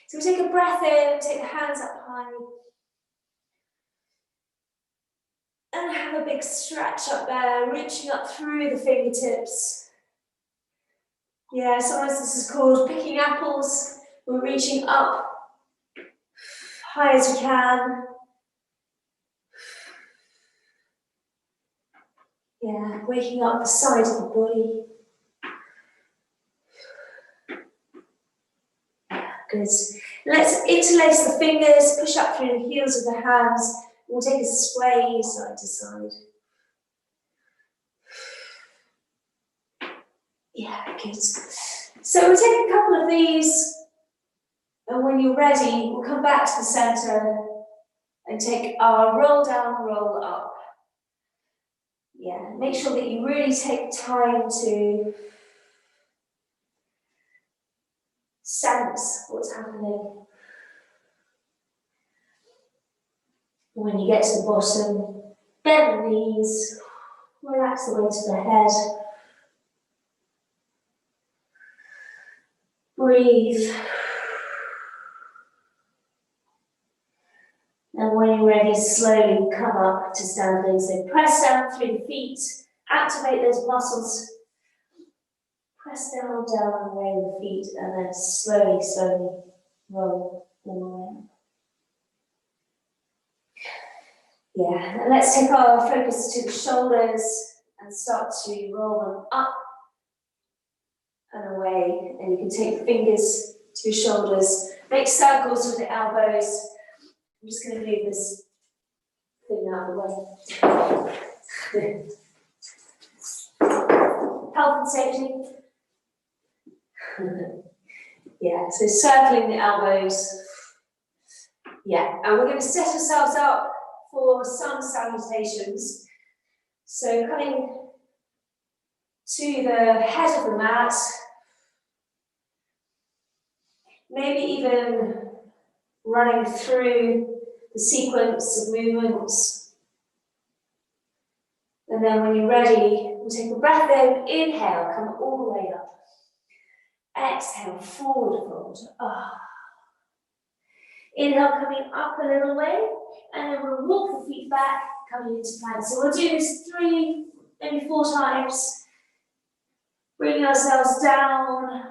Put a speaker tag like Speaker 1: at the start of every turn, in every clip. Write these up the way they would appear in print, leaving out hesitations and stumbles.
Speaker 1: So we take a breath in, take the hands up high. And have a big stretch up there, reaching up through the fingertips. Yeah, sometimes this is called picking apples. We're reaching up high as we can. Yeah, waking up the side of the body. Good. Let's interlace the fingers, push up through the heels of the hands. We'll take a sway side to side. Yeah, good. So we'll take a couple of these, and when you're ready, we'll come back to the center and take our roll down, roll up. Yeah, make sure that you really take time to sense what's happening. When you get to the bottom, bend the knees, relax the weight of the head. Breathe. And when you're ready, slowly come up to standing. So press down through the feet, activate those muscles. Press down, down, and away with the feet, and then slowly, slowly roll all the way up. Yeah, and let's take our focus to the shoulders and start to roll them up and away. And you can take the fingers to your shoulders, make circles with the elbows. I'm just going to move this thing out of the way. Health and safety. Yeah, so circling the elbows. Yeah, and we're going to set ourselves up for some salutations. So coming to the head of the mat, maybe even running through the sequence of movements. And then when you're ready, we'll take a breath in, inhale, come all the way up. Exhale, forward fold. Inhale, coming up a little way, and then we'll walk the feet back, coming into plank. So we'll do this 3, maybe 4 times. Bringing ourselves down.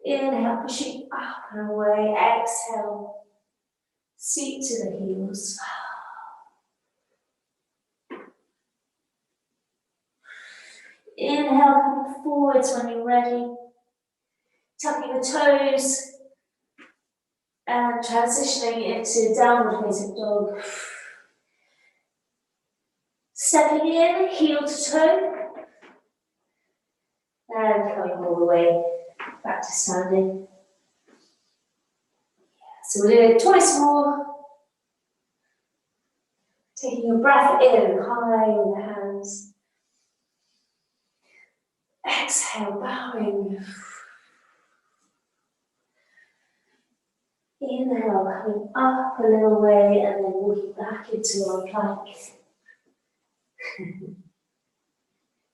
Speaker 1: Inhale, pushing up and away. Exhale, seat to the heels. Inhale, coming forwards when you're ready. Tucking the toes and transitioning into downward facing dog. Stepping in, heel to toe. And coming all the way back to standing. So we'll do it twice more. Taking a breath in, high with the hands. Exhale, bowing. Inhale, coming up a little way and then walking back into our plank.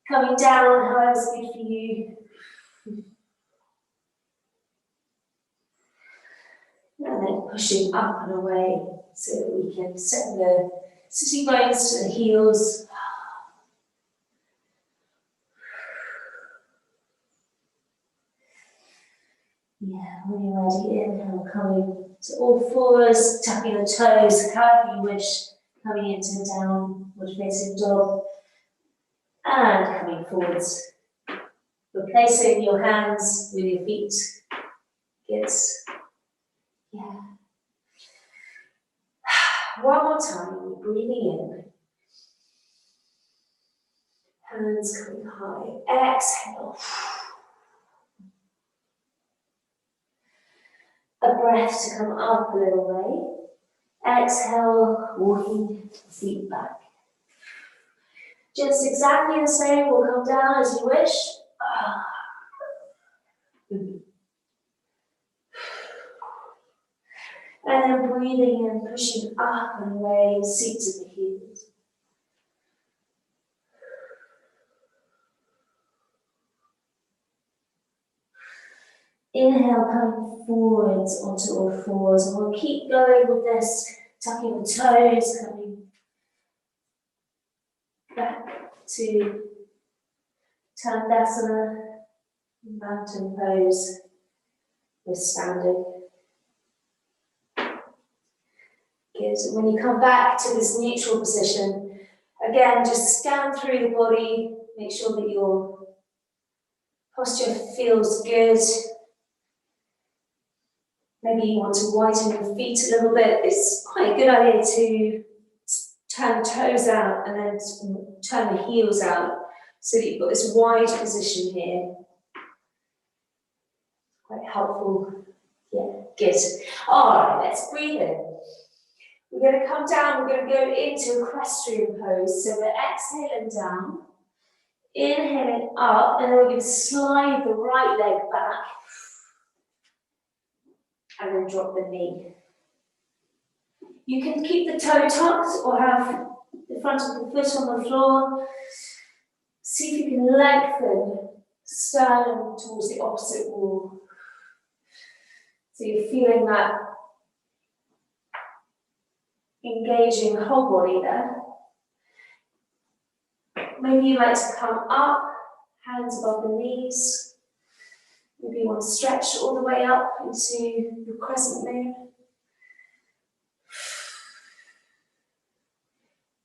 Speaker 1: Coming down, however's good for you. And then pushing up and away so that we can set the sitting bones to the heels. Yeah, when you're ready, inhale, coming to all fours, tucking the toes, however you wish, coming into downward facing dog, and coming forwards. Replacing your hands with your feet. Good. Yeah. One more time, breathing in. Hands coming high. Exhale. A breath to come up a little way. Exhale, walking the feet back. Just exactly the same, we'll come down as you wish. And then breathing in, pushing up and away, seat to the heels. Inhale, coming forwards onto all fours, and we'll keep going with this, tucking the toes, coming back to Tandasana, mountain pose with standing. Good. When you come back to this neutral position, again, just scan through the body, make sure that your posture feels good. Maybe you want to widen your feet a little bit. It's quite a good idea to turn the toes out and then turn the heels out so that you've got this wide position here. Quite helpful. Yeah, good. All right, let's breathe in. We're going to come down, we're going to go into equestrian pose. So we're exhaling down, inhaling up, and then we're going to slide the right leg back and then drop the knee. You can keep the toe tucked or have the front of the foot on the floor. See if you can lengthen sternum towards the opposite wall. So you're feeling that engaging the whole body there. Maybe you like to come up, hands above the knees. Maybe you want to stretch all the way up into your crescent moon.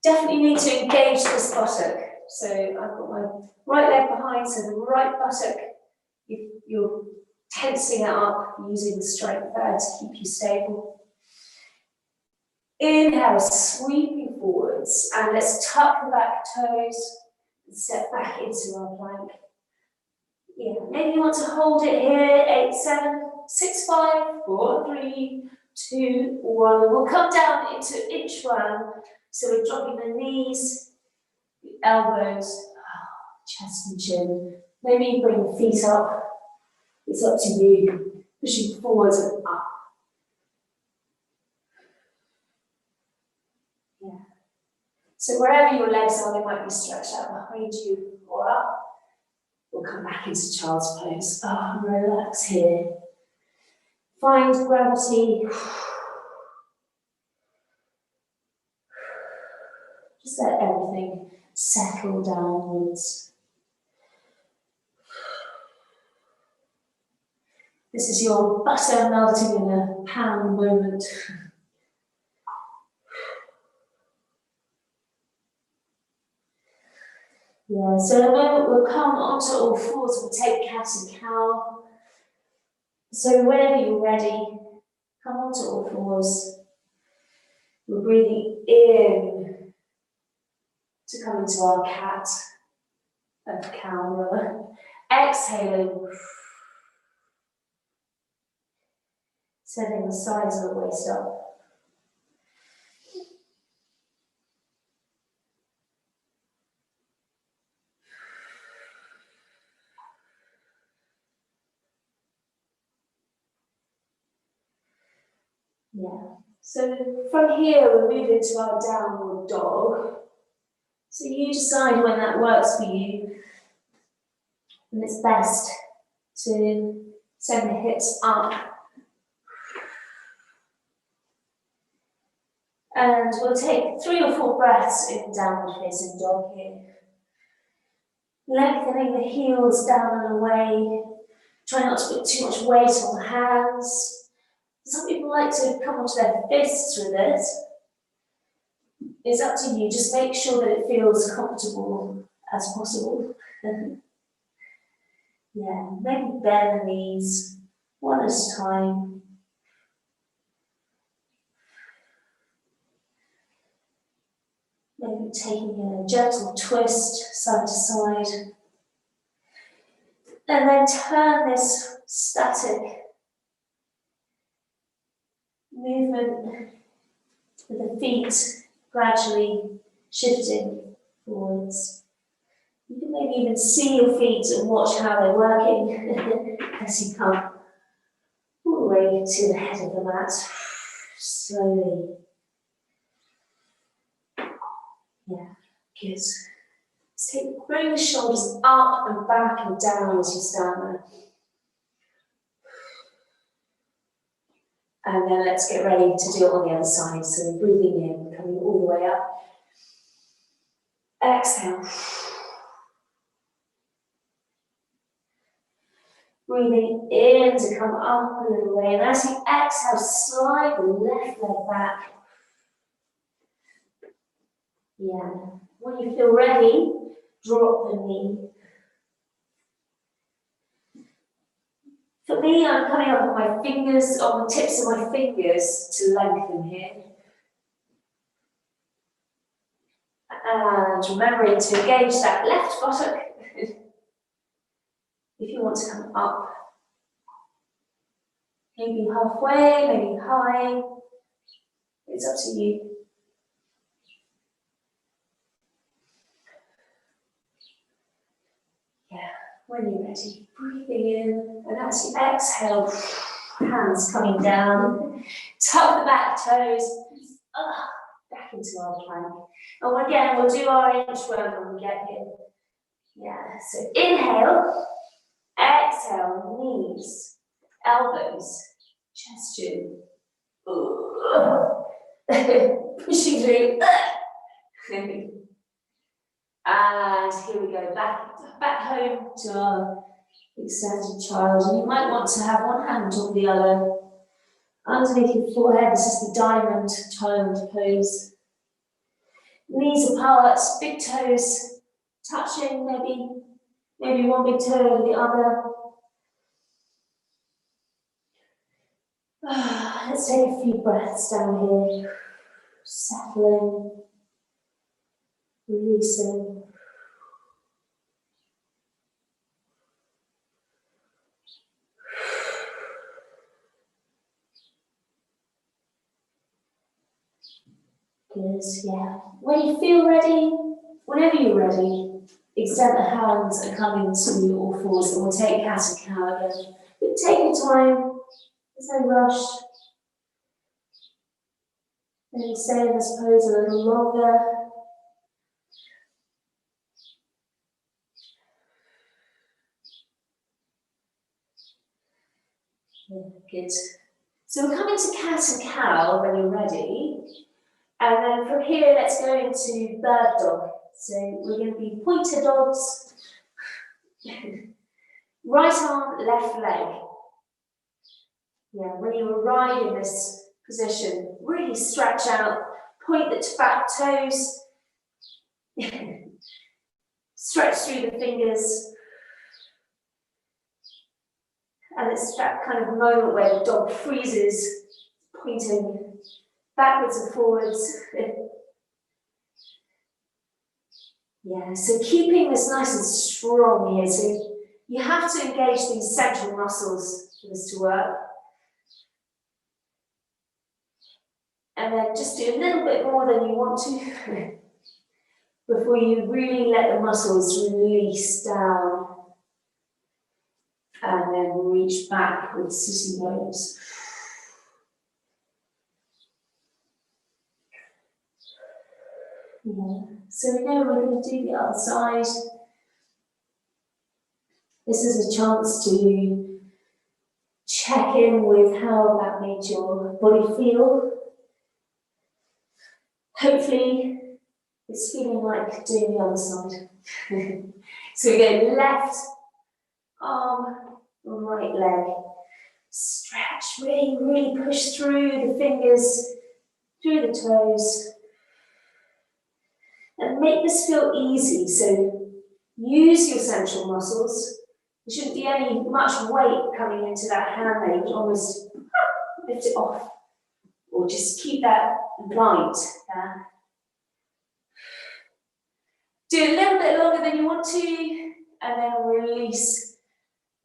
Speaker 1: Definitely need to engage this buttock. So I've got my right leg behind, so the right buttock, you're tensing it up, using the strength there to keep you stable. Inhale, sweeping forwards, and let's tuck the back toes and step back into our plank. Yeah, maybe you want to hold it here, 8, 7, 6, 5, 4, 3, 2, 1. We'll come down into inchworm. So we're dropping the knees, the elbows, chest and chin. Maybe you bring the feet up. It's up to you. Pushing forwards and up. Yeah. So wherever your legs are, they might be stretched out behind you or up. We'll come back into child's pose. Relax here. Find gravity. Just let everything settle downwards. This is your butter melting in a pan moment. Yeah, so in a moment we'll come onto all fours, we'll take cat and cow. So whenever you're ready, come onto all fours. We're breathing in to come into our cat and cow rather. Exhaling. Sending the sides of the waist up. Yeah. So from here we'll move into our downward dog. So you decide when that works for you. And it's best to send the hips up. And we'll take 3 or 4 breaths in downward facing dog here. Lengthening the heels down and away. Try not to put too much weight on the hands. Some people like to come onto their fists with it. It's up to you. Just make sure that it feels comfortable as possible. Yeah, maybe bend the knees one at a time. Maybe taking a gentle twist side to side. And then turn this static movement with the feet gradually shifting forwards. You can maybe even see your feet and watch how they're working as you come all the way to the head of the mat. Slowly. Yeah, good. Bring the shoulders up and back and down as you stand there. And then let's get ready to do it on the other side. So breathing in, coming all the way up. Exhale. Breathing in to come up a little way. And as you exhale, slide the left leg back. Yeah. When you feel ready, drop the knee. For me, I'm coming up on my fingers, on the tips of my fingers to lengthen here. And remembering to engage that left buttock. If you want to come up, maybe halfway, maybe high. It's up to you. Yeah, when you're ready, breathing in, and as you exhale, hands coming down, tuck the back toes, back into our plank. And again, we'll do our inchworm when we get here. Yeah, so inhale, exhale, knees, elbows, chest tube. Pushing through. And here we go, back home to our extended child. And you might want to have one hand on top of the other. Underneath your forehead, this is the diamond child pose. Knees apart, big toes touching, maybe one big toe over the other. Let's take a few breaths down here. Settling, releasing. Good, yeah. When you feel ready, whenever you're ready, extend the hands and come into all fours, and we'll take cat and cow again. But take your time, there's no rush. Maybe stay in this pose a little longer. Good. So we're coming to cat and cow when you're ready. And then from here, let's go into bird dog. So we're going to be pointer dogs. Right arm, left leg. Yeah, when you arrive in this position, really stretch out, point the back toes, stretch through the fingers. And it's that kind of moment where the dog freezes, pointing backwards and forwards. Yeah, so keeping this nice and strong here. So you have to engage these central muscles for this to work. And then just do a little bit more than you want to before you really let the muscles release down. And then reach back with sitting bones. Yeah. So we know we're going to do the other side. This is a chance to check in with how that made your body feel. Hopefully, it's feeling like doing the other side. So we go left arm, right leg. Stretch, really push through the fingers, through the toes. And make this feel easy, so use your central muscles. There shouldn't be any much weight coming into that hand there. You can almost lift it off, or just keep that light there. Do a little bit longer than you want to, and then release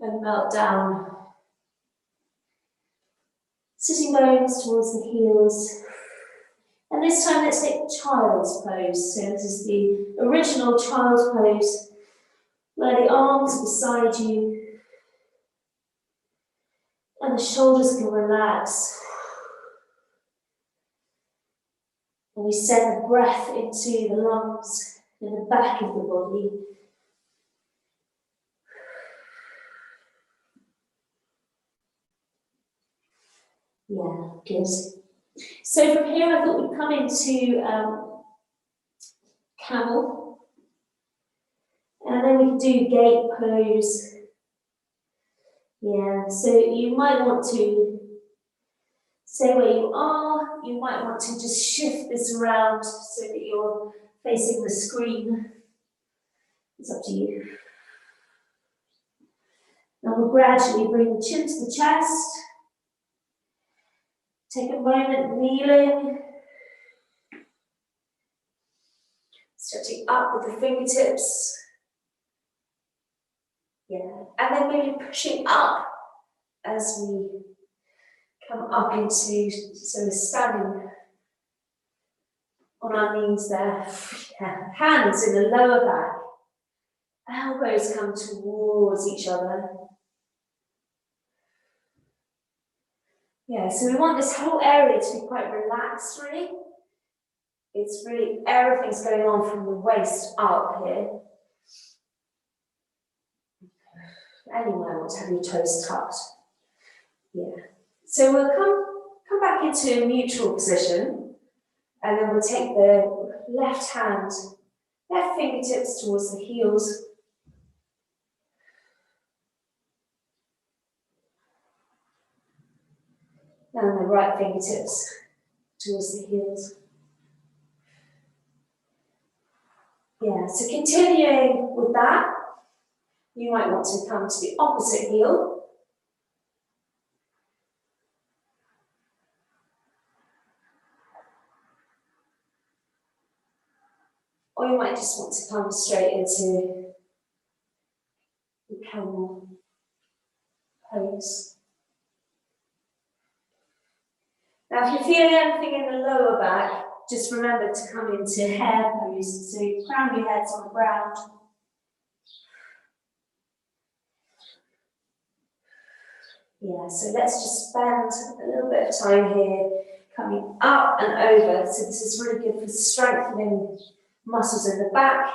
Speaker 1: and melt down. Sitting bones towards the heels. And this time let's take child's pose. So this is the original child's pose, where the arms are beside you and the shoulders can relax. And we send the breath into the lungs in the back of the body. Yeah, good. So from here, I thought we'd come into camel, and then we can do gate pose. Yeah, so you might want to stay where you are. You might want to just shift this around so that you're facing the screen. It's up to you. Now we'll gradually bring the chin to the chest. Take a moment kneeling. Stretching up with the fingertips. Yeah, and then maybe pushing up as we come up into, so we're standing on our knees there. Yeah. Hands in the lower back. Elbows come towards each other. Yeah, so we want this whole area to be quite relaxed, really. It's really, everything's going on from the waist up here. And you might want to have your toes tucked. Yeah. So we'll come back into a neutral position, and then we'll take the left hand, left fingertips towards the heels. And the right fingertips towards the heels. Yeah, so continuing with that, you might want to come to the opposite heel. Or you might just want to come straight into the camel pose. Now, if you're feeling anything in the lower back, just remember to come into hare pose. So you crown your heads on the ground. Yeah, so let's just spend a little bit of time here coming up and over. So this is really good for strengthening muscles in the back.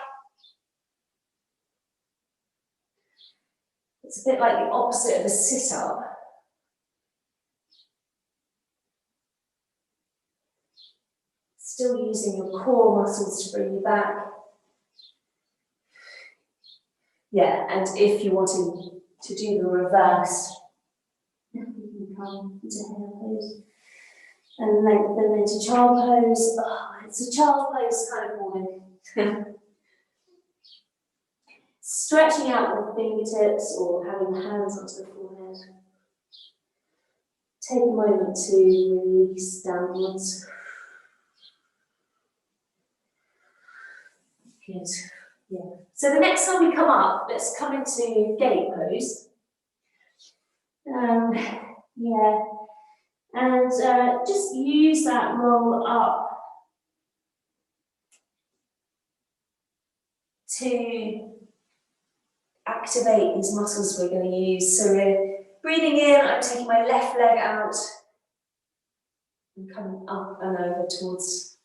Speaker 1: It's a bit like the opposite of a sit-up. Still using your core muscles to bring you back. Yeah, and if you're wanting to do the reverse, you can come into hare pose and lengthen into child pose. Oh, it's a child pose kind of morning. Stretching out with fingertips or having hands onto the forehead. Take a moment to release downwards. Good. Yeah. So the next time we come up, let's come into gate pose. Yeah. And just use that roll up to activate these muscles we're going to use. So we're breathing in, I'm taking my left leg out and coming up and over towards,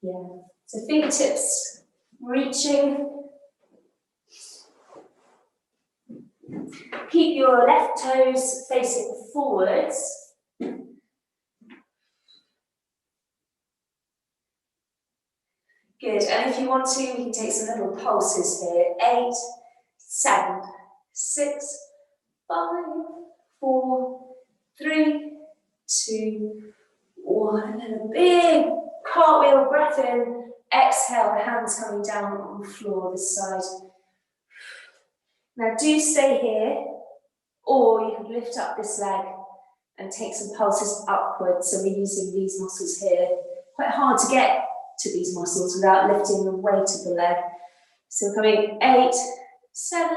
Speaker 1: yeah. So fingertips reaching. Keep your left toes facing forwards. Good, and if you want to, we can take some little pulses here. 8, 7, 6, 5, 4, 3, 2, 1. And then a big cartwheel, breath in, exhale, the hands coming down on the floor this side. Now do stay here, or you can lift up this leg and take some pulses upwards. So we're using these muscles here. Quite hard to get to these muscles without lifting the weight of the leg. So we're coming 8, 7,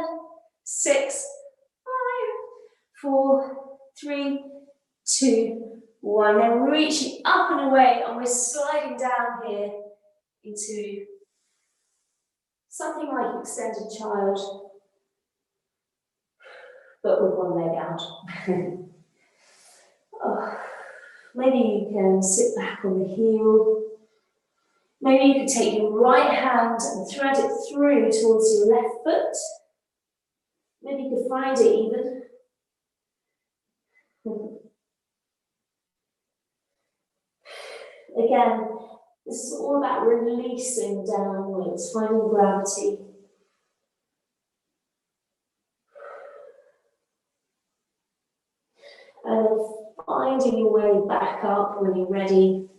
Speaker 1: 6, 5, 4, 3, 2, 1. Then reaching up and away, and we're sliding down here into something like extended child, but with one leg out. Oh, maybe you can sit back on the heel. Maybe you can take your right hand and thread it through towards your left foot. Maybe you can find it even. Again, this is all about releasing downwards, finding gravity. And then finding your way back up when you're ready.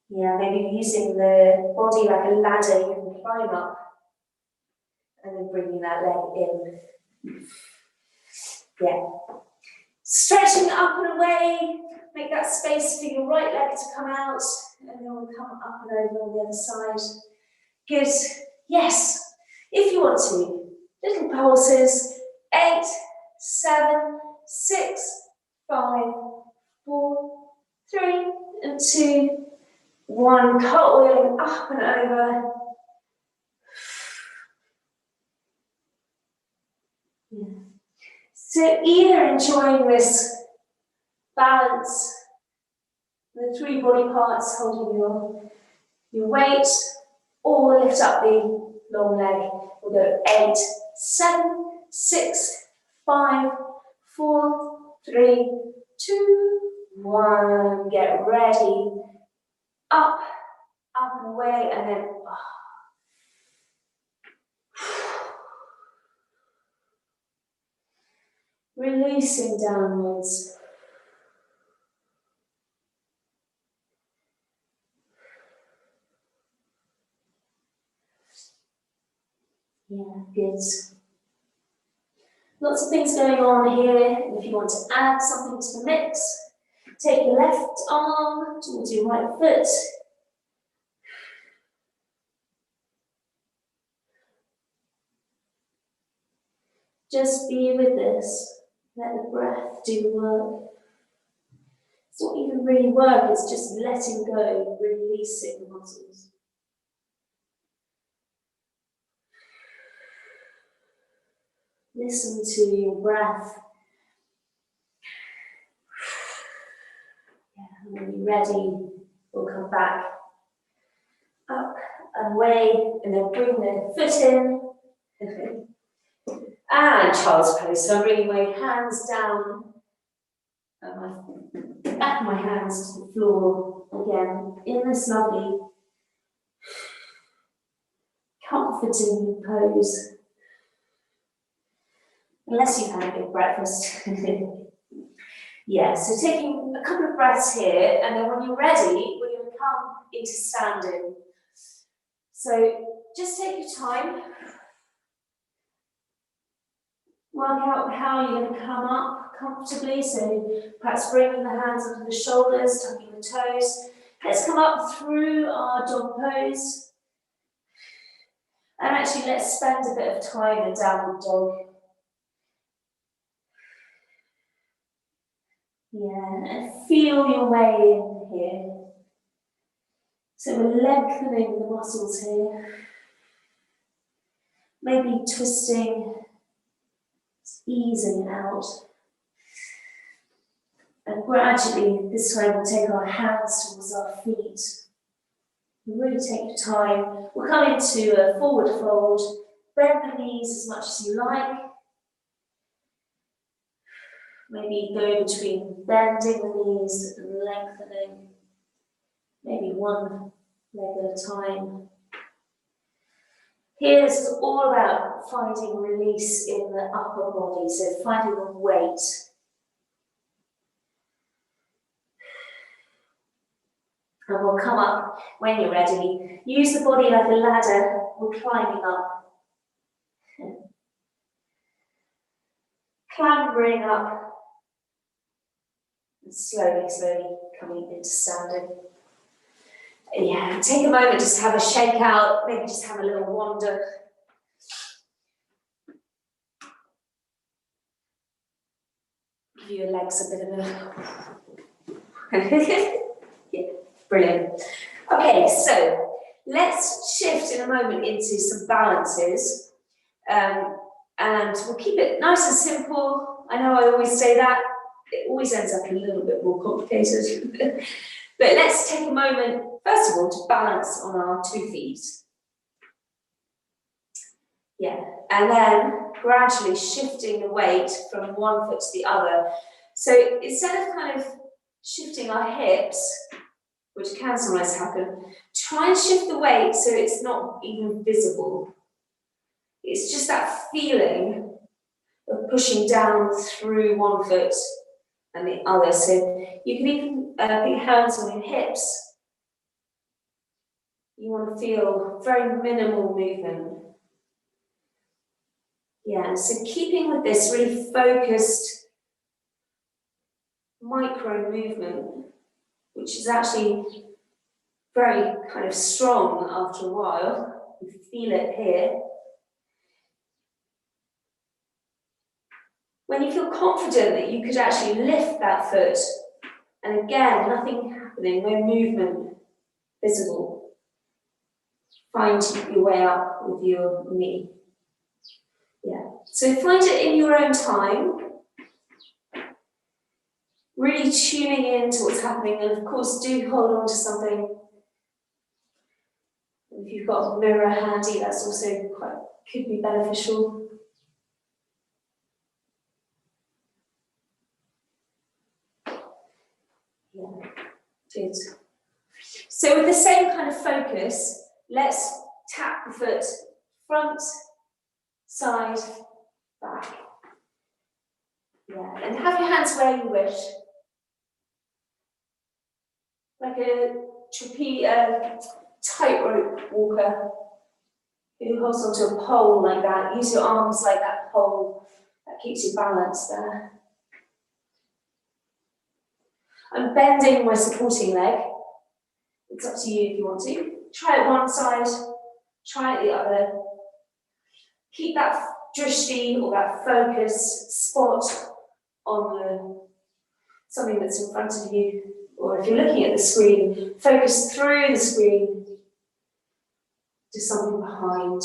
Speaker 1: Yeah, maybe using the body like a ladder, you can climb up and then bringing that leg in. Yeah. Stretching up and away, make that space for your right leg to come out, and then we'll come up and over on the other side. Good. Yes. If you want to, little pulses. 8, 7, 6, 5, 4, 3, and 2, 1. Cartwheeling up and over. Yeah. So either enjoying this balance, the 3 body parts holding your weight, or lift up the long leg. We'll go 8, 7, 6, 5, 4, 3, 2, 1. Get ready. Up, up and away, and then releasing downwards. Yeah, good. Lots of things going on here, and if you want to add something to the mix, take your left arm towards your right foot. Just be with this. Let the breath do the work. It's not even really work, it's just letting go, releasing the muscles. Listen to your breath. Yeah, and when you're ready, we'll come back up and away, and then bring the foot in. And child's pose. So I'm bringing my hands down, back of my hands to the floor again, in this lovely, comforting pose. Unless you've had a big breakfast. Yeah, so taking a couple of breaths here, and then when you're ready, we're going to come into standing. So just take your time. Work out how you're going to come up comfortably, so perhaps bringing the hands under the shoulders, tucking the toes. Let's come up through our dog pose. And actually let's spend a bit of time in downward dog. Yeah, and feel your way in here. So we're lengthening the muscles here. Maybe twisting, easing out. And gradually, this time we'll take our hands towards our feet. Really take your time. We'll come into a forward fold. Bend the knees as much as you like. Maybe go between bending the knees and lengthening. Maybe one leg at a time. Here, this is all about finding release in the upper body, so finding the weight. And we'll come up when you're ready. Use the body like a ladder. We're climbing up. Clambering up. And slowly, slowly coming into standing. Yeah, take a moment just to have a shake out, maybe just have a little wander. Give your legs a bit of a... Yeah, brilliant. Okay, so let's shift in a moment into some balances. And we'll keep it nice and simple. I know I always say that. It always ends up a little bit more complicated. But let's take a moment, first of all, to balance on our 2 feet. Yeah, and then gradually shifting the weight from one foot to the other. So instead of kind of shifting our hips, which can sometimes happen, try and shift the weight so it's not even visible. It's just that feeling of pushing down through one foot and the other. So you can even put your hands on your hips. You want to feel very minimal movement. Yeah, so keeping with this really focused micro movement, which is actually very kind of strong after a while. You feel it here. When you feel confident that you could actually lift that foot, and again, nothing happening, no movement visible, find your way up with your knee. Yeah, so find it in your own time, really tuning in to what's happening, and of course do hold on to something. If you've got a mirror handy, that's also could be beneficial. Yeah, good. So with the same kind of focus, let's tap the foot front, side, back. Yeah, and have your hands where you wish. Like a tightrope walker who holds onto a pole like that. Use your arms like that pole. That keeps you balanced there. I'm bending my supporting leg. It's up to you if you want to. Try it one side, try it the other. Keep that drishti or that focus spot on something that's in front of you. Or if you're looking at the screen, focus through the screen to something behind.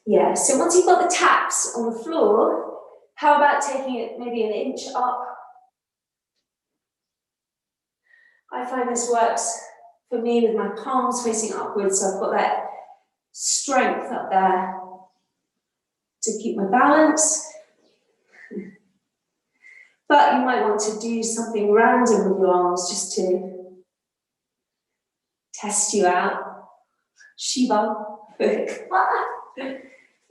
Speaker 1: Yeah, so once you've got the taps on the floor, how about taking it maybe an inch up? I find this works for me with my palms facing upwards, so I've got that strength up there to keep my balance. But you might want to do something random with your arms just to test you out. Shiva.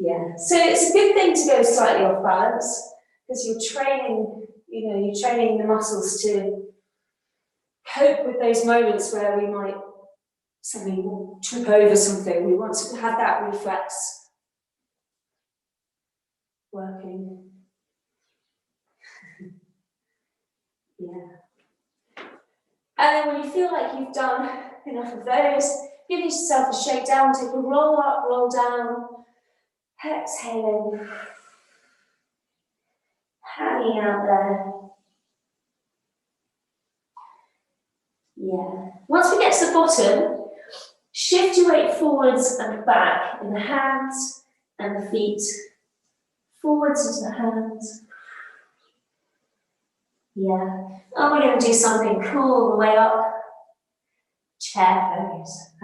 Speaker 1: Yeah, so it's a good thing to go slightly off balance because you're training, you're training the muscles to cope with those moments where we might suddenly trip over something. We want to have that reflex working. Yeah. And then when you feel like you've done enough of those, give yourself a shakedown, take a roll up, roll down, exhaling, hanging out there. Yeah. Once we get to the bottom, shift your weight forwards and back in the hands and the feet. Forwards into the hands. Yeah. And we're going to do something cool all the way up. Chair pose.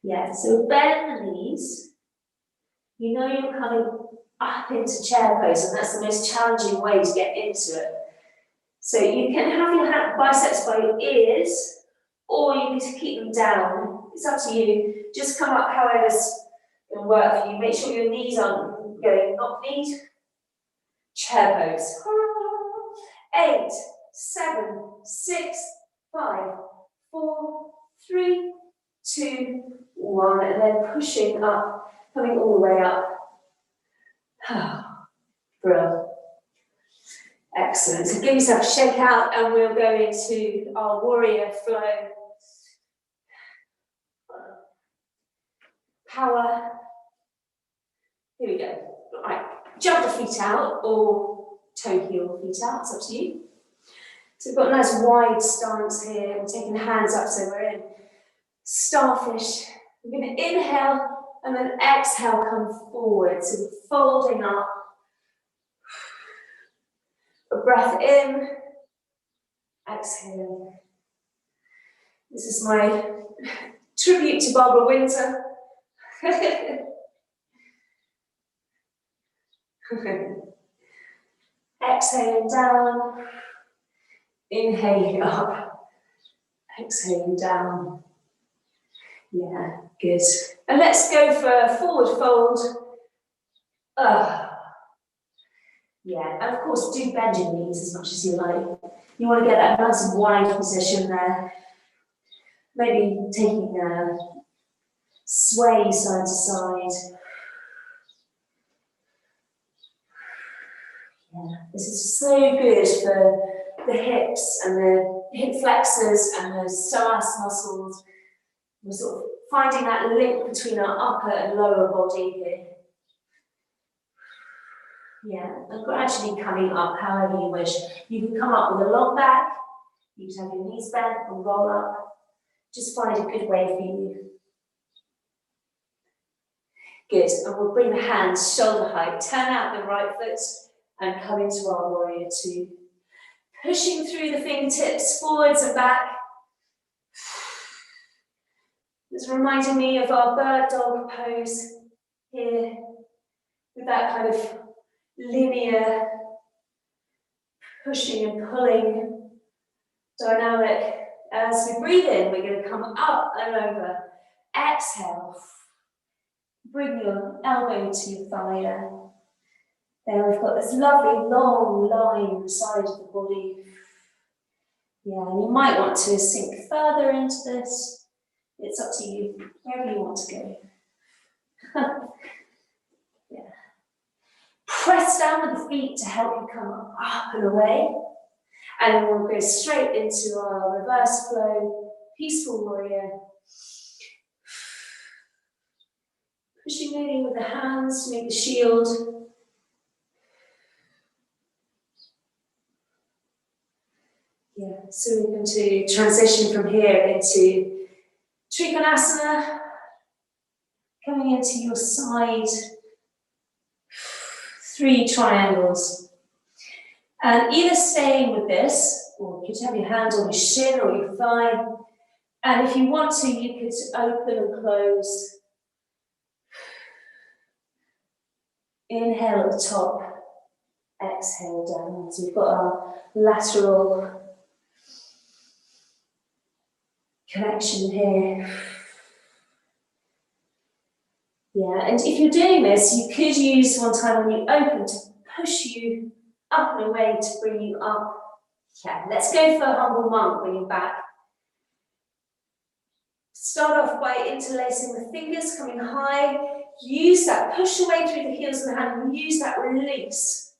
Speaker 1: Yeah, so bend the knees. You know you're coming up into chair pose, and that's the most challenging way to get into it. So you can have your biceps by your ears, or you can keep them down. It's up to you. Just come up however's going to work for you. Make sure your knees aren't going knock-kneed. Chair pose. 8, 7, 6, 5, 4, 3, 2, 1, and then pushing up, coming all the way up. Brilliant. Excellent. So give yourself a shake out and we'll go into our warrior flow. Power. Here we go. Right. Jump the feet out or toe heel feet out, it's up to you. So we've got a nice wide stance here. We're taking hands up so we're in starfish. We're going to inhale and then exhale, come forward. So we're folding up. A breath in, exhale. This is my tribute to Barbara Windsor. Exhaling down, inhaling up, exhaling down. Yeah, good. And let's go for a forward fold. Yeah, and of course do bend your knees as much as you like. You want to get that nice and wide position there. Maybe taking a sway side to side. Yeah, this is so good for the hips and the hip flexors and the psoas muscles. We're sort of finding that link between our upper and lower body here. Yeah, and gradually coming up however you wish. You can come up with a long back, you can have your knees bent and roll up. Just find a good way for you. Good, and we'll bring the hands shoulder height, turn out the right foot and come into our warrior two. Pushing through the fingertips forwards and back. It's reminding me of our bird dog pose here, with that kind of linear pushing and pulling dynamic. As we breathe in, we're going to come up and over. Exhale. Bring your elbow to your thigh there. There we've got this lovely long line on the side of the body. Yeah, and you might want to sink further into this. It's up to you, wherever you want to go. Yeah. Press down with the feet to help you come up and away. And then we'll go straight into our reverse flow, peaceful warrior. Pushing in with the hands to make the shield. Yeah, so we're going to transition from here into Trikonasana, coming into your side, 3 triangles. And either staying with this, or you could have your hand on your shin or your thigh. And if you want to, you could open and close. Inhale at the top, exhale down. So we've got our lateral connection here. Yeah, and if you're doing this, you could use one time when you open to push you up and away to bring you up. Yeah, let's go for humble monk when you're back. Start off by interlacing the fingers, coming high. Use that, push away through the heels of the hand, and use that release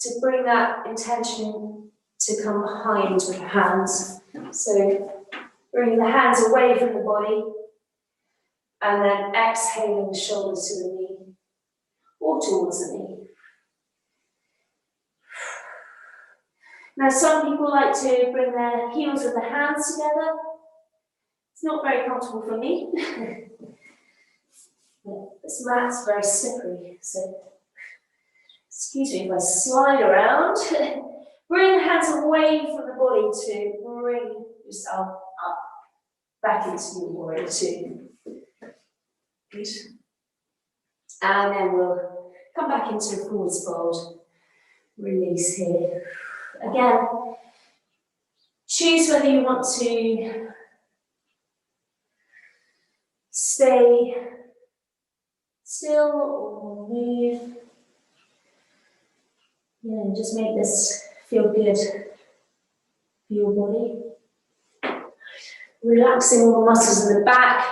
Speaker 1: to bring that intention to come behind with the hands. So bringing the hands away from the body, and then exhaling the shoulders to the knee, or towards the knee. Now some people like to bring their heels and the hands together. It's not very comfortable for me. This mat's very slippery, so excuse me if I slide around. Bring the hands away from the body to bring yourself up, back into your warrior two. Good. And then we'll come back into a forward fold. Release here. Again, choose whether you want to stay still or move. Yeah, and just make this feel good for your body. Relaxing all the muscles in the back.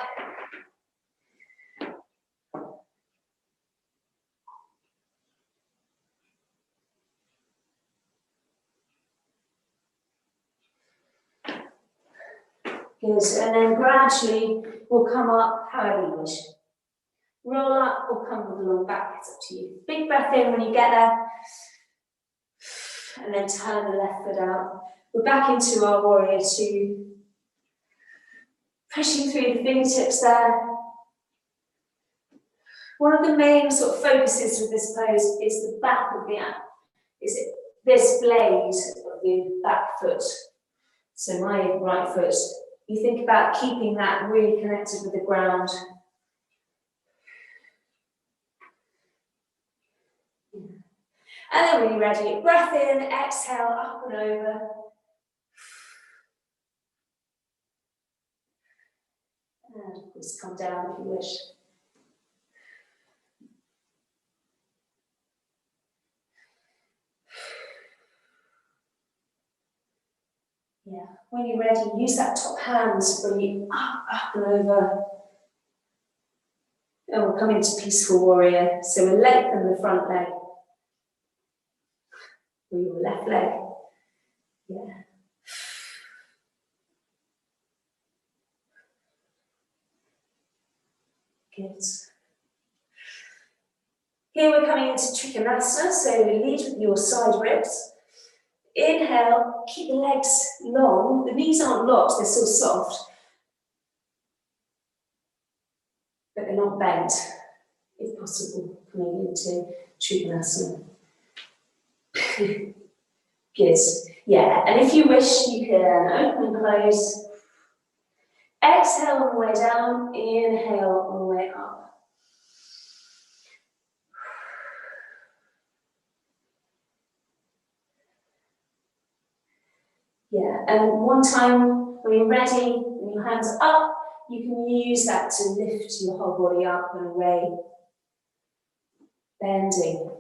Speaker 1: Good, and then gradually we'll come up however you wish. Roll up or come with a long back, it's up to you. Big breath in when you get there. And then turn the left foot out. We're back into our warrior two. Pushing through the fingertips there. One of the main sort of focuses with this pose is the back of the arm. Is it this blade of the back foot? So my right foot. You think about keeping that really connected with the ground. And then when you're ready, breath in, exhale, up and over. And of course, come down if you wish. Yeah, when you're ready, use that top hand to bring you up and over. And we'll come into peaceful warrior. So we'll lengthen the front leg. Or your left leg. Yeah. Good. Here we're coming into Trikonasana, so lead with your side ribs. Inhale, keep the legs long. The knees aren't locked, they're still soft. But they're not bent, if possible, coming into Trikonasana. Good. Yeah, and if you wish, you can open and close. Exhale on the way down, inhale on the way up. Yeah, and one time when you're ready, and your hands up, you can use that to lift your whole body up and away. Bending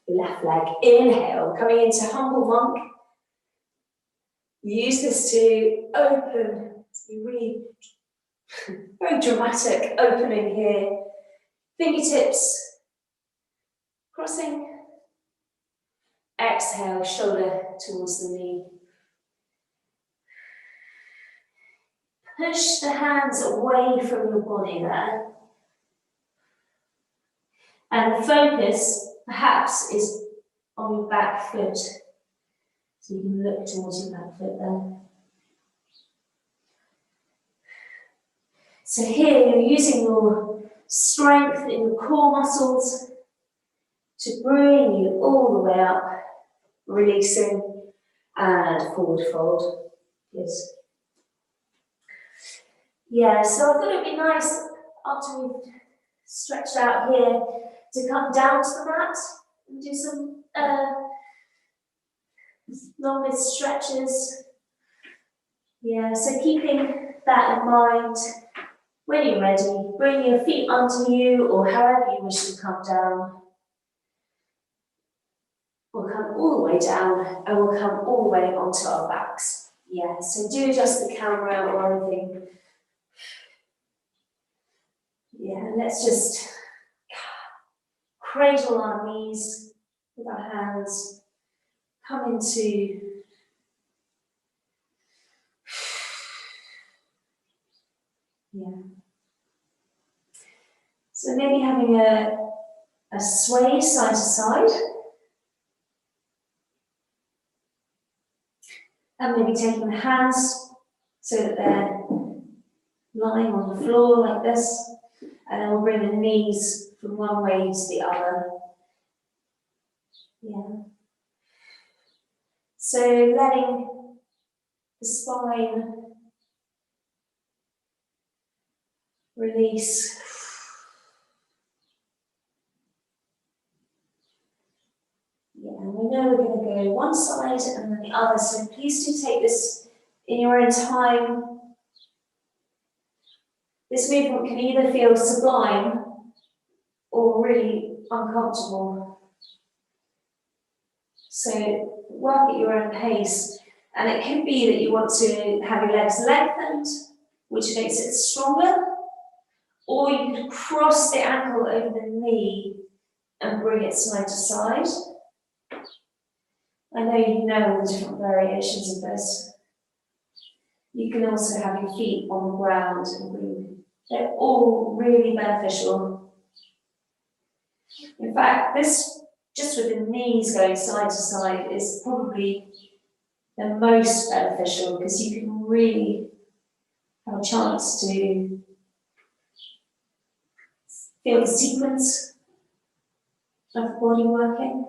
Speaker 1: your left leg. Inhale, coming into humble monk. Use this to open, to really very dramatic opening here. Fingertips crossing. Exhale, shoulder towards the knee. Push the hands away from your body there. And the focus, perhaps, is on your back foot. So you can look towards your back foot there. So here you're using your strength in your core muscles to bring you all the way up, releasing and forward fold. Good. Yeah, so I thought it'd be nice after we've stretched out here to come down to the mat and do some longer stretches. Yeah, so keeping that in mind, when you're ready, bring your feet under you or however you wish to come down. We'll come all the way down and we'll come all the way onto our backs. Yeah, so do adjust the camera or anything. Yeah, let's just cradle our knees with our hands. Come into So maybe having a sway side to side. And maybe taking the hands so that they're lying on the floor like this. And then we'll bring the knees from one way to the other. Yeah. So letting the spine release. Yeah, and we know we're going to go one side and then the other, so please do take this in your own time. This movement can either feel sublime or really uncomfortable. So work at your own pace, and it could be that you want to have your legs lengthened, which makes it stronger, or you could cross the ankle over the knee and bring it side to side. I know you know the different variations of this. You can also have your feet on the ground and bring. They're all really beneficial. In fact, this, just with the knees going side to side, is probably the most beneficial because you can really have a chance to feel the sequence of the body working.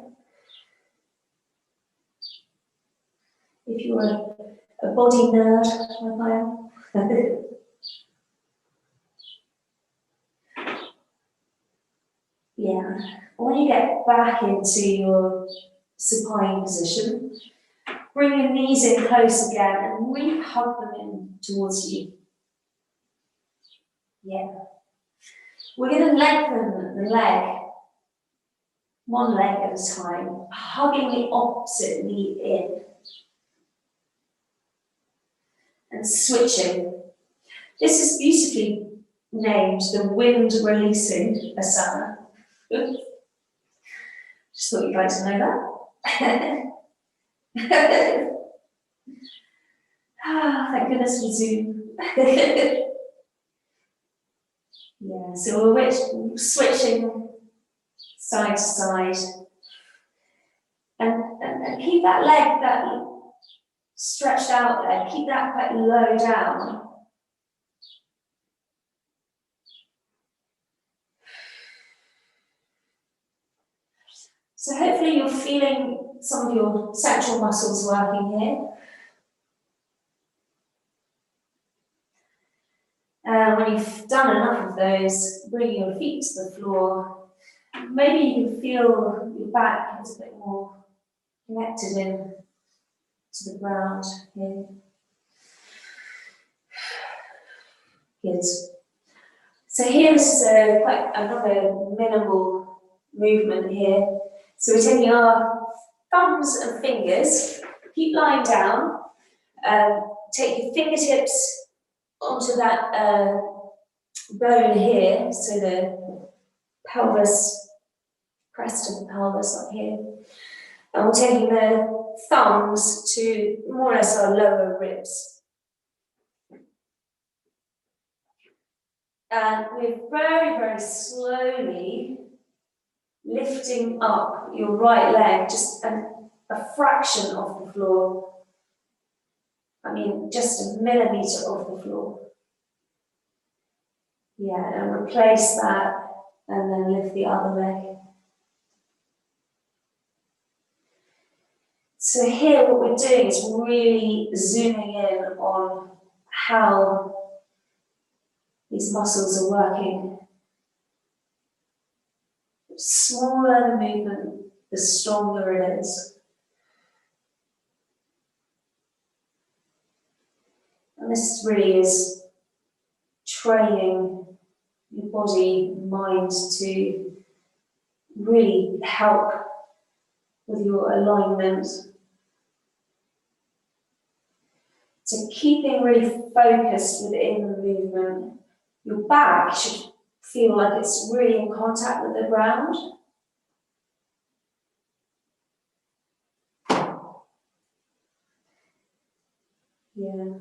Speaker 1: If you're a body nerd, like I am. Yeah, When you get back into your supine position, bring your knees in close again and really hug them in towards you. Yeah. We're going to lengthen the leg, one leg at a time, hugging the opposite knee in. And switching. This is beautifully named the wind releasing asana. Just thought you'd like to know that. Thank goodness for Zoom. Yeah, so we're switching side to side. And keep that leg that stretched out there, keep that quite low down. So hopefully you're feeling some of your central muscles working here. When you've done enough of those, bring your feet to the floor. Maybe you can feel your back is a bit more connected in to the ground here. Good. So here is quite another minimal movement here. So we're taking our thumbs and fingers, keep lying down, take your fingertips onto that bone here, so the pelvis, crest of the pelvis up here. And we're taking the thumbs to more or less our lower ribs. And we're very, very slowly lifting up your right leg, just a fraction off the floor. I mean, just a millimetre off the floor. Yeah, and replace that, and then lift the other leg. So here what we're doing is really zooming in on how these muscles are working. The smaller the movement, the stronger it is. And this really is training your body, mind to really help with your alignment. So keeping really focused within the movement. Your back should feel like it's really in contact with the ground. Yeah.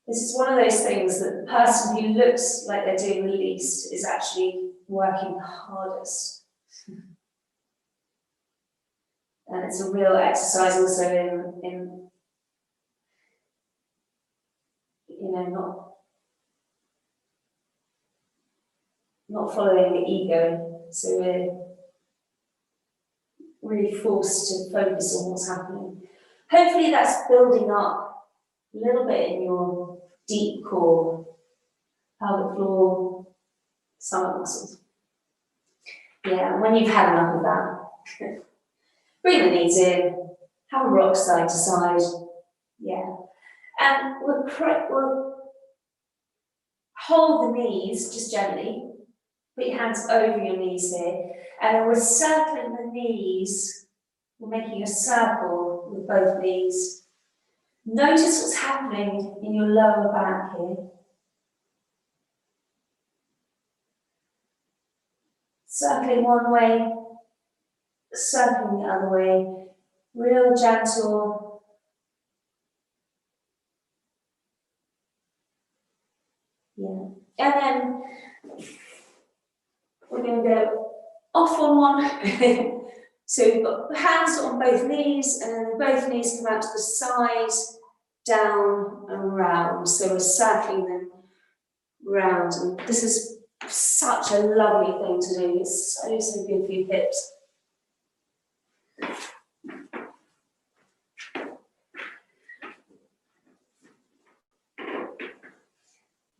Speaker 1: This is one of those things that the person who looks like they're doing the least is actually working the hardest. And it's a real exercise also in you know, not following the ego. So we're really forced to focus on what's happening. Hopefully that's building up a little bit in your deep core, pelvic floor, stomach muscles. Yeah, and when you've had enough of that, bring the knees in, have a rock side to side. Yeah. And we'll hold the knees just gently. Put your hands over your knees here. And then we're circling the knees. We're making a circle with both knees. Notice what's happening in your lower back here. Circling one way, circling the other way. Real gentle. Yeah. And then we're going to go off on one. So we've got hands on both knees, and then both knees come out to the side, down and round. So we're circling them round. And this is such a lovely thing to do. It's so, so good for your hips.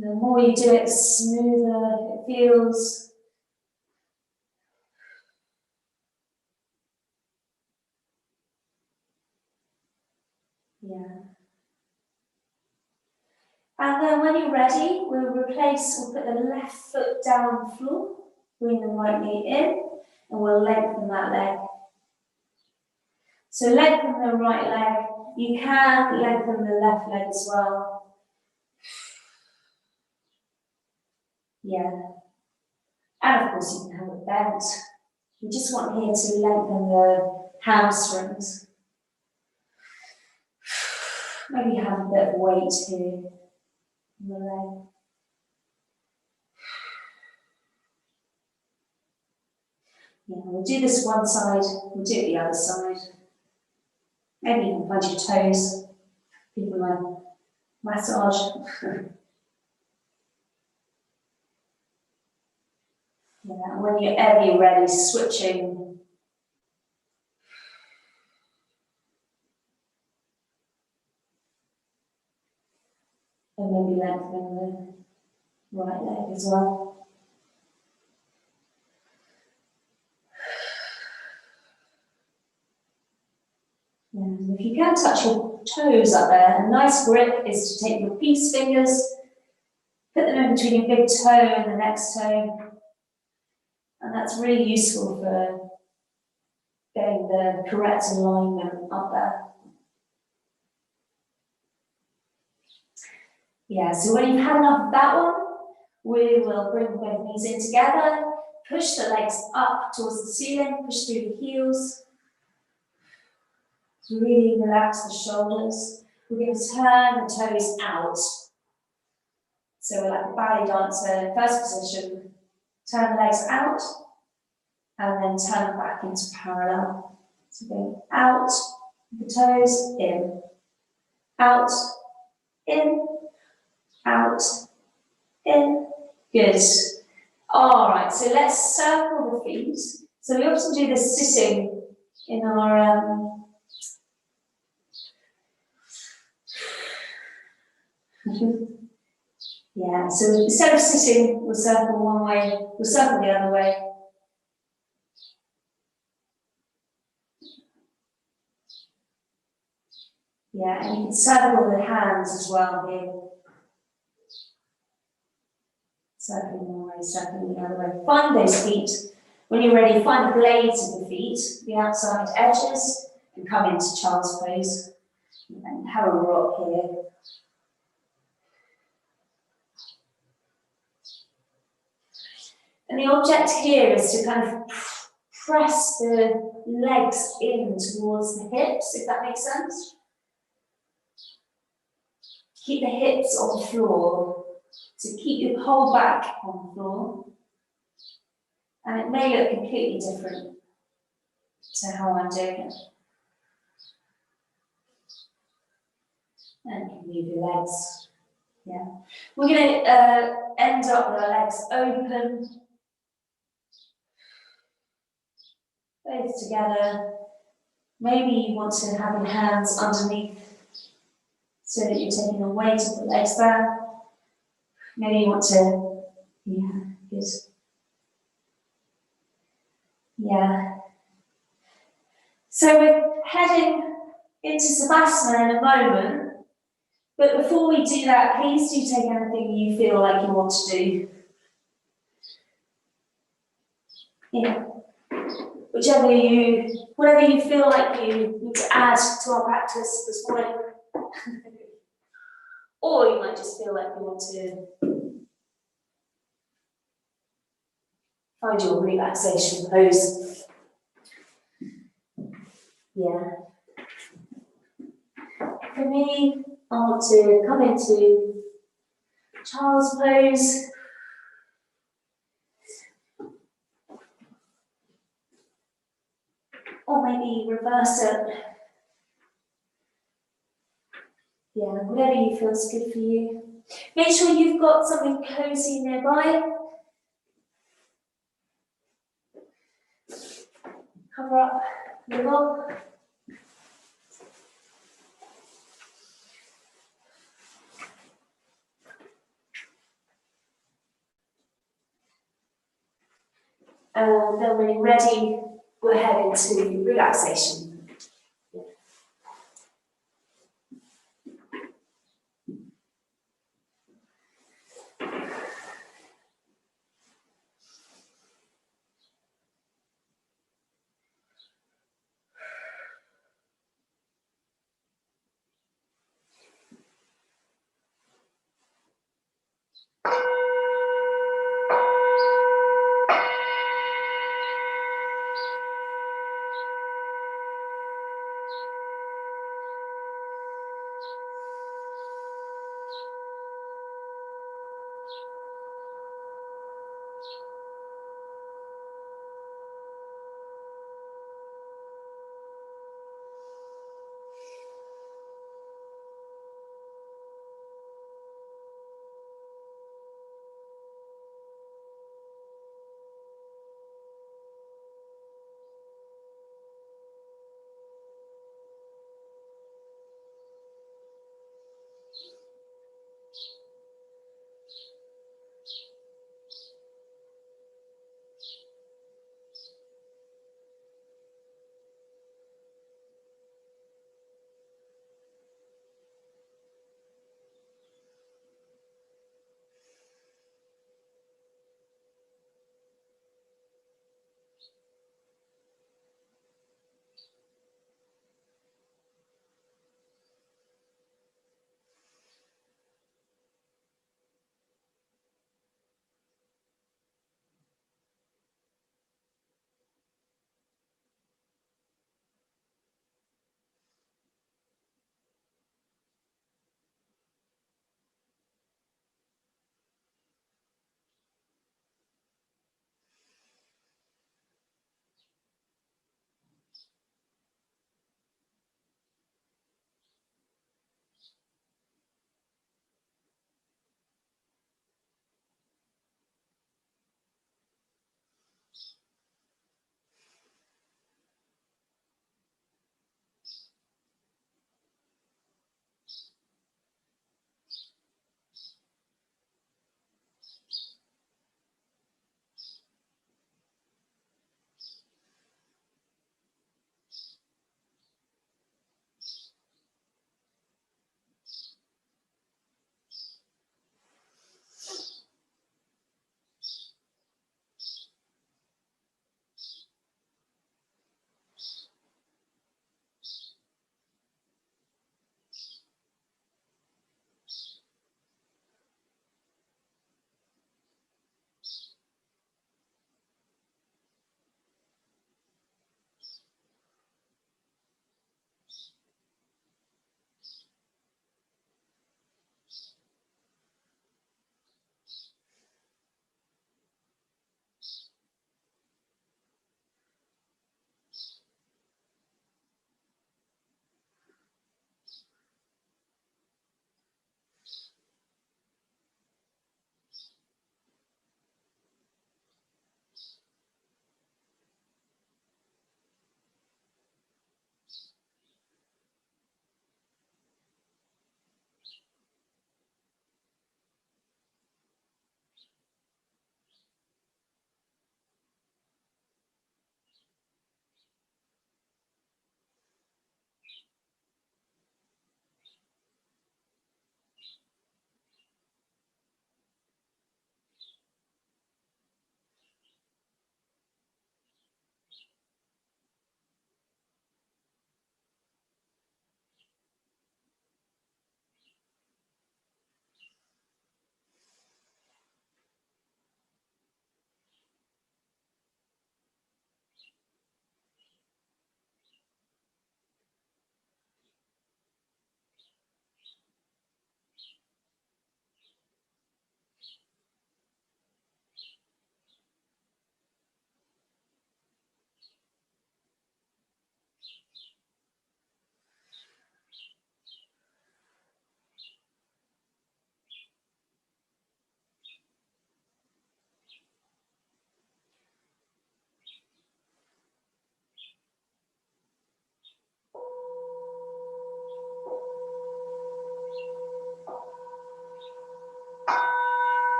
Speaker 1: The more you do it, the smoother it feels. Yeah. And then when you're ready, we'll put the left foot down on the floor, bring the right knee in, and we'll lengthen that leg. So lengthen the right leg. You can lengthen the left leg as well. Yeah. And of course you can have it bent. We just want here to lengthen the hamstrings. Maybe have a bit of weight here in the leg. Yeah, we'll do this one side, we'll do it the other side. Maybe you can find your toes. People like massage. Yeah, whenever you're ready, switching. And maybe lengthening the right leg as well. And if you can touch your toes up there, a nice grip is to take your peace fingers, put them in between your big toe and the next toe. And that's really useful for getting the correct alignment up there. Yeah, so when you've had enough of that one, we will bring both knees in together, push the legs up towards the ceiling, push through the heels. Really relax the shoulders. We're going to turn the toes out. So we're like a ballet dancer, first position, turn the legs out, and then turn back into parallel. So going out, the toes, in, out, in, out, in. Good. All right, so let's circle the feet. So we often do this sitting in our yeah, so instead of sitting, we'll circle one way, we'll circle the other way. Yeah, and you can circle the hands as well here. Circling one way, circling the other way. Find those feet. When you're ready, find the blades of the feet, the outside edges, and come into child's pose. And have a rock here. And the object here is to kind of press the legs in towards the hips, if that makes sense. Keep the hips on the floor, to keep your whole back on the floor. And it may look completely different to how I'm doing it. And you can move your legs. Yeah. We're going to end up with our legs open. Both together. Maybe you want to have your hands underneath so that you're taking the weight of the legs down. Maybe you want to, yeah, good. Yeah. So we're heading into Savasana in a moment, but before we do that, please do take anything you feel like you want to do. Yeah. Whatever you feel like you need to add to our practice this morning. Or you might just feel like you want to find your relaxation pose. Yeah. For me, I want to come into child's pose. Or maybe reverse it. Yeah, whatever you feel is good for you. Make sure you've got something cozy nearby. Cover up the log. And then when you're ready, we're heading to relaxation.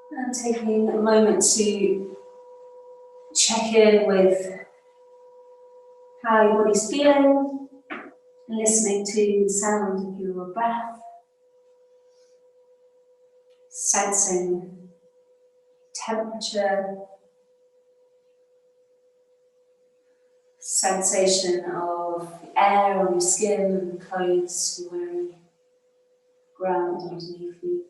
Speaker 1: And taking a moment to check in with how your body's feeling, listening to the sound of your breath. Sensing temperature, sensation of the air on your skin and the clothes you're wearing, ground underneath you.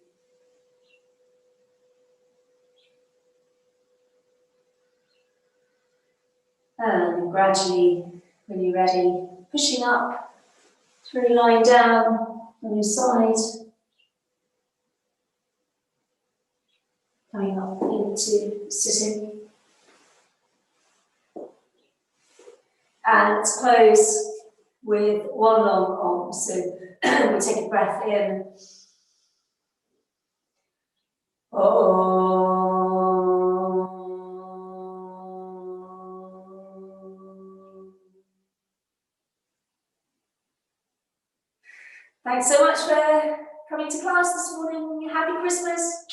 Speaker 1: And gradually, when you're ready, pushing up, really lying down on your side, coming up into sitting. And let's close with one long Om. So we take a breath in. Thanks so much for coming to class this morning. Happy Christmas.